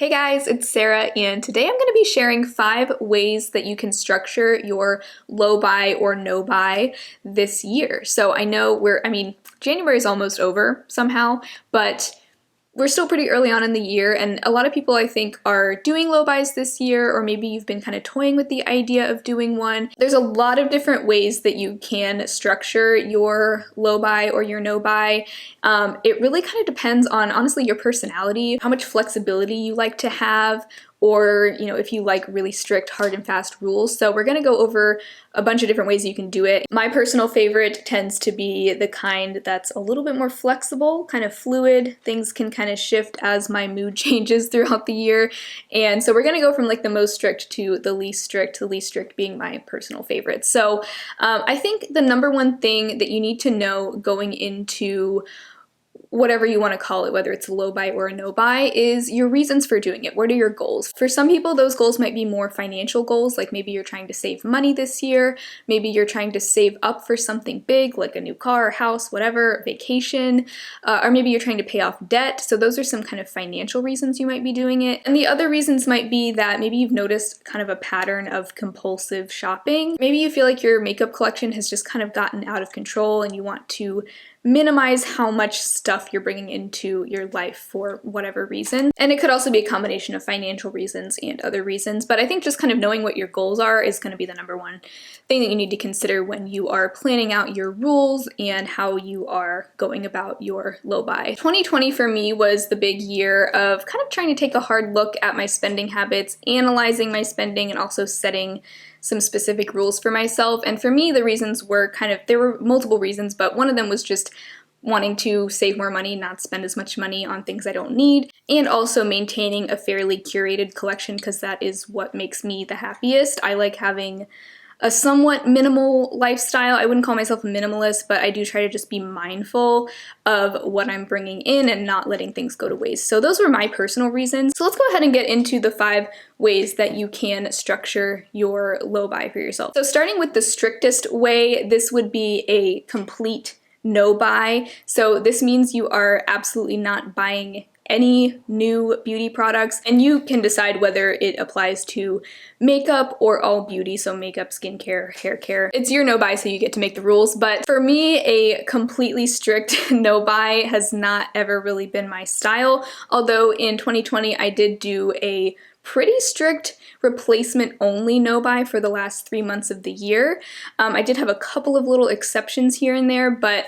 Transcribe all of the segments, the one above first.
Hey guys, it's Sarah, and today I'm going to be sharing 5 ways that you can structure your low buy or no buy this year. So I know January is almost over somehow, but we're still pretty early on in the year, and a lot of people I think are doing low buys this year, or maybe you've been kind of toying with the idea of doing one. There's a lot of different ways that you can structure your low buy or your no buy. It really kind of depends on, honestly, your personality, how much flexibility you like to have, or if you like really strict, hard and fast rules. So we're gonna go over a bunch of different ways you can do it. My personal favorite tends to be the kind that's a little bit more flexible, kind of fluid. Things can kind of shift as my mood changes throughout the year. And so we're gonna go from like the most strict to the least strict being my personal favorite. So I think the number one thing that you need to know going into whatever you want to call it, whether it's a low buy or a no buy, is your reasons for doing it. What are your goals? For some people, those goals might be more financial goals, like maybe you're trying to save money this year, maybe you're trying to save up for something big, like a new car, house, whatever, vacation, or maybe you're trying to pay off debt. So those are some kind of financial reasons you might be doing it. And the other reasons might be that maybe you've noticed kind of a pattern of compulsive shopping. Maybe you feel like your makeup collection has just kind of gotten out of control and you want to minimize how much stuff you're bringing into your life for whatever reason. And it could also be a combination of financial reasons and other reasons, but I think just kind of knowing what your goals are is going to be the number one thing that you need to consider when you are planning out your rules and how you are going about your low buy. 2020 for me was the big year of kind of trying to take a hard look at my spending habits, analyzing my spending, and also setting some specific rules for myself. And for me, the reasons were there were multiple reasons, but one of them was just wanting to save more money, not spend as much money on things I don't need, and also maintaining a fairly curated collection because that is what makes me the happiest. I like having a somewhat minimal lifestyle. I wouldn't call myself a minimalist, but I do try to just be mindful of what I'm bringing in and not letting things go to waste. So those were my personal reasons. So let's go ahead and get into the 5 ways that you can structure your low buy for yourself. So starting with the strictest way, this would be a complete no buy. So this means you are absolutely not buying any new beauty products, and you can decide whether it applies to makeup or all beauty, so makeup, skincare, hair care. It's your no buy, so you get to make the rules, but for me, a completely strict no buy has not ever really been my style, although in 2020 I did do a pretty strict replacement only no buy for the last 3 months of the year. I did have a couple of little exceptions here and there, but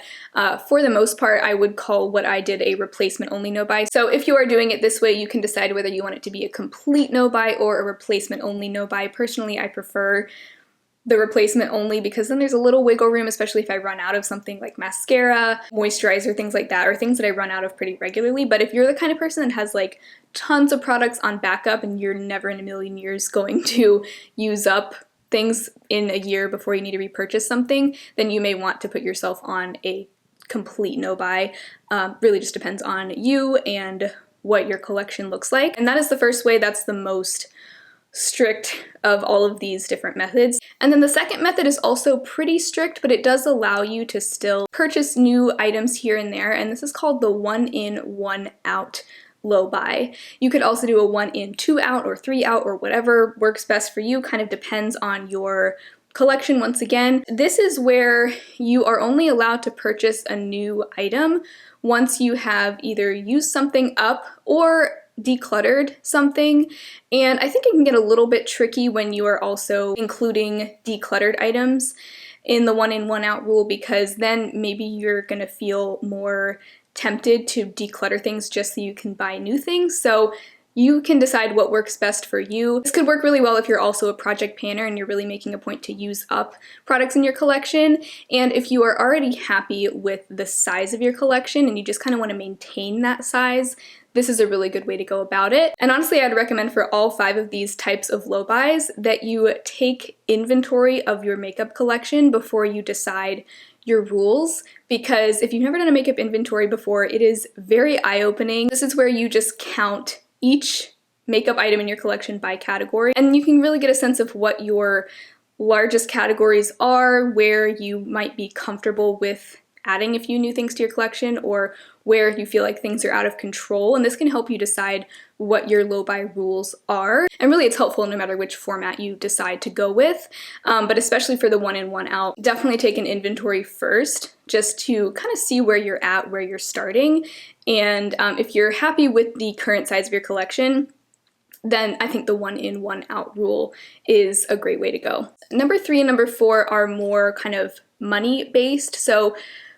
for the most part, I would call what I did a replacement only no buy. So if you are doing it this way, you can decide whether you want it to be a complete no buy or a replacement only no buy. Personally, I prefer the replacement only because then there's a little wiggle room, especially if I run out of something like mascara, moisturizer, things like that, or things that I run out of pretty regularly. But if you're the kind of person that has like tons of products on backup and you're never in a million years going to use up things in a year before you need to repurchase something, then you may want to put yourself on a complete no buy. Really just depends on you and what your collection looks like. And that is the first way. That's the most strict of all of these different methods. And then the second method is also pretty strict, but it does allow you to still purchase new items here and there, and this is called the 1 in, 1 out low buy. You could also do a 1 in, 2 out, or 3 out, or whatever works best for you, kind of depends on your collection. Once again, this is where you are only allowed to purchase a new item once you have either used something up or decluttered something. And I think it can get a little bit tricky when you are also including decluttered items in the 1 in, 1 out rule, because then maybe you're gonna feel more tempted to declutter things just so you can buy new things. So you can decide what works best for you. This could work really well if you're also a project planner and you're really making a point to use up products in your collection. And if you are already happy with the size of your collection and you just kind of want to maintain that size, this is a really good way to go about it. And honestly, I'd recommend for all 5 of these types of low buys that you take inventory of your makeup collection before you decide your rules, because if you've never done a makeup inventory before, it is very eye-opening. This is where you just count each makeup item in your collection by category, and you can really get a sense of what your largest categories are, where you might be comfortable with adding a few new things to your collection, or where you feel like things are out of control, and this can help you decide what your low buy rules are. And really it's helpful no matter which format you decide to go with, but especially for the one in, one out, definitely take an inventory first just to kind of see where you're at, where you're starting. And if you're happy with the current size of your collection, then I think the one in, one out rule is a great way to go. Number 3 and number 4 are more kind of money based. So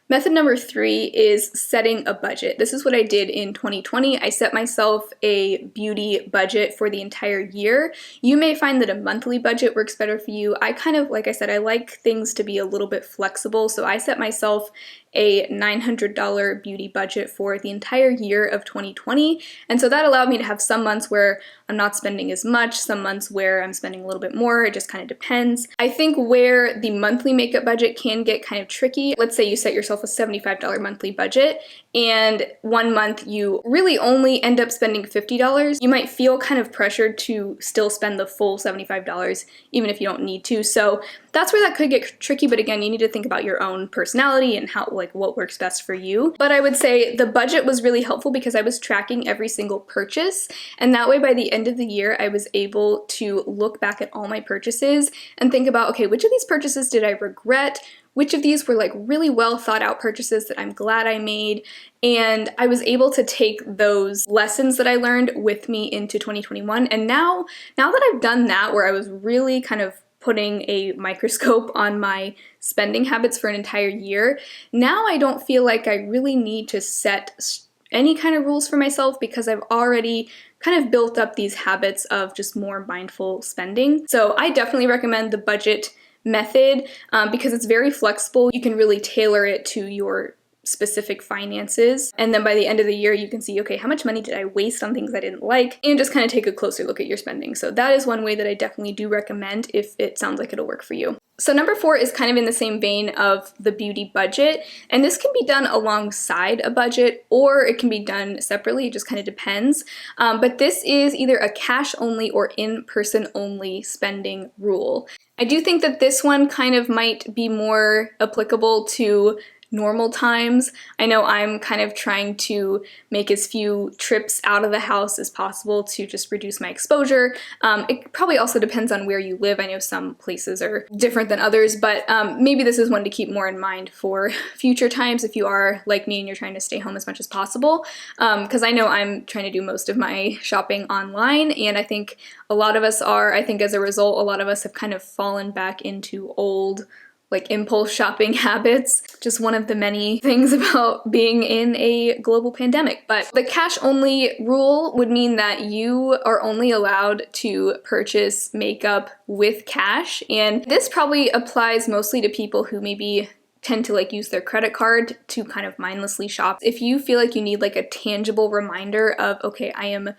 method number 3 is setting a budget. This is what I did in 2020. I set myself a beauty budget for the entire year. You may find that a monthly budget works better for you. I kind of, like I said, I like things to be a little bit flexible, so I set myself a $900 beauty budget for the entire year of 2020. And so that allowed me to have some months where I'm not spending as much, some months where I'm spending a little bit more. It just kind of depends. I think where the monthly makeup budget can get kind of tricky, let's say you set yourself a $75 monthly budget and one month you really only end up spending $50, you might feel kind of pressured to still spend the full $75 even if you don't need to. So that's where that could get tricky, but again, you need to think about your own personality and how, like, what works best for you. But I would say the budget was really helpful because I was tracking every single purchase, and that way by the end of the year I was able to look back at all my purchases and think about, okay, which of these purchases did I regret? Which of these were like really well thought out purchases that I'm glad I made? And I was able to take those lessons that I learned with me into 2021. And now that I've done that, where I was really kind of putting a microscope on my spending habits for an entire year, now I don't feel like I really need to set any kind of rules for myself because I've already kind of built up these habits of just more mindful spending. So I definitely recommend the budget method because it's very flexible. You can really tailor it to your specific finances, and then by the end of the year you can see, okay, how much money did I waste on things I didn't like, and just kind of take a closer look at your spending. So that is one way that I definitely do recommend if it sounds like it'll work for you. So number 4 is kind of in the same vein of the beauty budget, and this can be done alongside a budget or it can be done separately, it just kind of depends. But this is either a cash only or in-person only spending rule. I do think that this one kind of might be more applicable to normal times. I know I'm kind of trying to make as few trips out of the house as possible to just reduce my exposure. It probably also depends on where you live. I know some places are different than others, but maybe this is one to keep more in mind for future times if you are like me and you're trying to stay home as much as possible. Because I know I'm trying to do most of my shopping online, and I think a lot of us are. I think as a result, a lot of us have kind of fallen back into old like impulse shopping habits, just one of the many things about being in a global pandemic. But the cash only rule would mean that you are only allowed to purchase makeup with cash, and this probably applies mostly to people who maybe tend to like use their credit card to kind of mindlessly shop. If you feel like you need like a tangible reminder of, okay, I am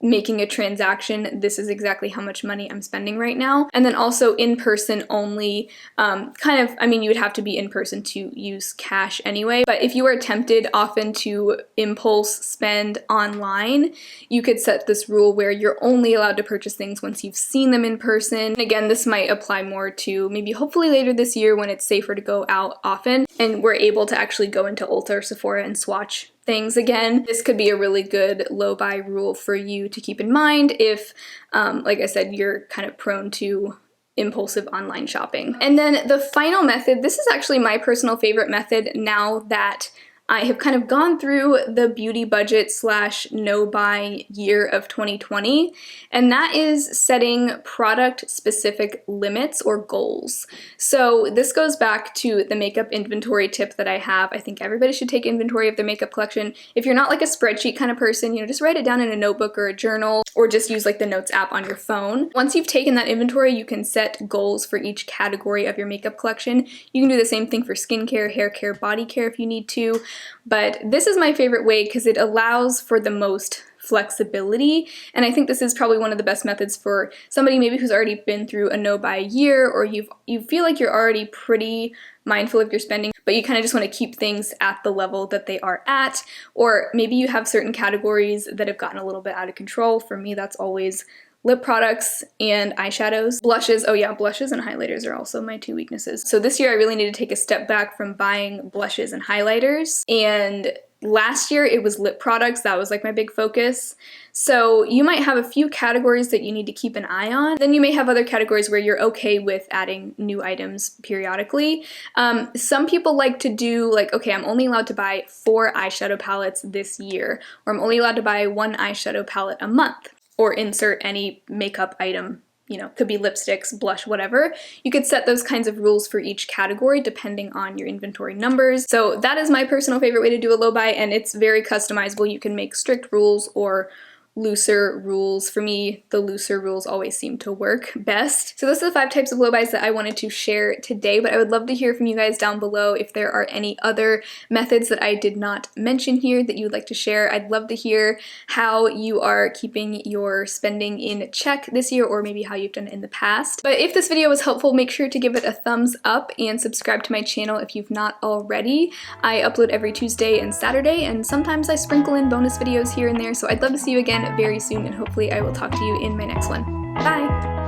making a transaction, this is exactly how much money I'm spending right now. And then also in-person only, you would have to be in person to use cash anyway, but if you are tempted often to impulse spend online, you could set this rule where you're only allowed to purchase things once you've seen them in person. And again, this might apply more to maybe hopefully later this year when it's safer to go out often and we're able to actually go into Ulta or Sephora and swatch things again. This could be a really good low buy rule for you to keep in mind if, like I said, you're kind of prone to impulsive online shopping. And then the final method, this is actually my personal favorite method now that I have kind of gone through the beauty budget / no buy year of 2020, and that is setting product specific limits or goals. So this goes back to the makeup inventory tip that I have. I think everybody should take inventory of their makeup collection. If you're not like a spreadsheet kind of person, just write it down in a notebook or a journal, or just use like the notes app on your phone. Once you've taken that inventory, you can set goals for each category of your makeup collection. You can do the same thing for skincare, hair care, body care if you need to. But this is my favorite way because it allows for the most flexibility, and I think this is probably one of the best methods for somebody maybe who's already been through a no-buy year, or you feel like you're already pretty mindful of your spending, but you kind of just want to keep things at the level that they are at, or maybe you have certain categories that have gotten a little bit out of control. For me, that's always lip products and eyeshadows. Blushes, oh yeah, blushes and highlighters are also my 2 weaknesses. So this year I really need to take a step back from buying blushes and highlighters and last year it was lip products. That was like my big focus. So you might have a few categories that you need to keep an eye on. Then you may have other categories where you're okay with adding new items periodically. Some people like to do like, okay, I'm only allowed to buy 4 eyeshadow palettes this year, or I'm only allowed to buy 1 eyeshadow palette a month, or insert any makeup item. You know, could be lipsticks, blush, whatever. You could set those kinds of rules for each category depending on your inventory numbers. So that is my personal favorite way to do a low buy, and it's very customizable. You can make strict rules or looser rules. For me, the looser rules always seem to work best. So those are the 5 types of low buys that I wanted to share today, but I would love to hear from you guys down below if there are any other methods that I did not mention here that you would like to share. I'd love to hear how you are keeping your spending in check this year, or maybe how you've done it in the past. But if this video was helpful, make sure to give it a thumbs up and subscribe to my channel if you've not already. I upload every Tuesday and Saturday, and sometimes I sprinkle in bonus videos here and there, so I'd love to see you again very soon, and hopefully I will talk to you in my next one. Bye!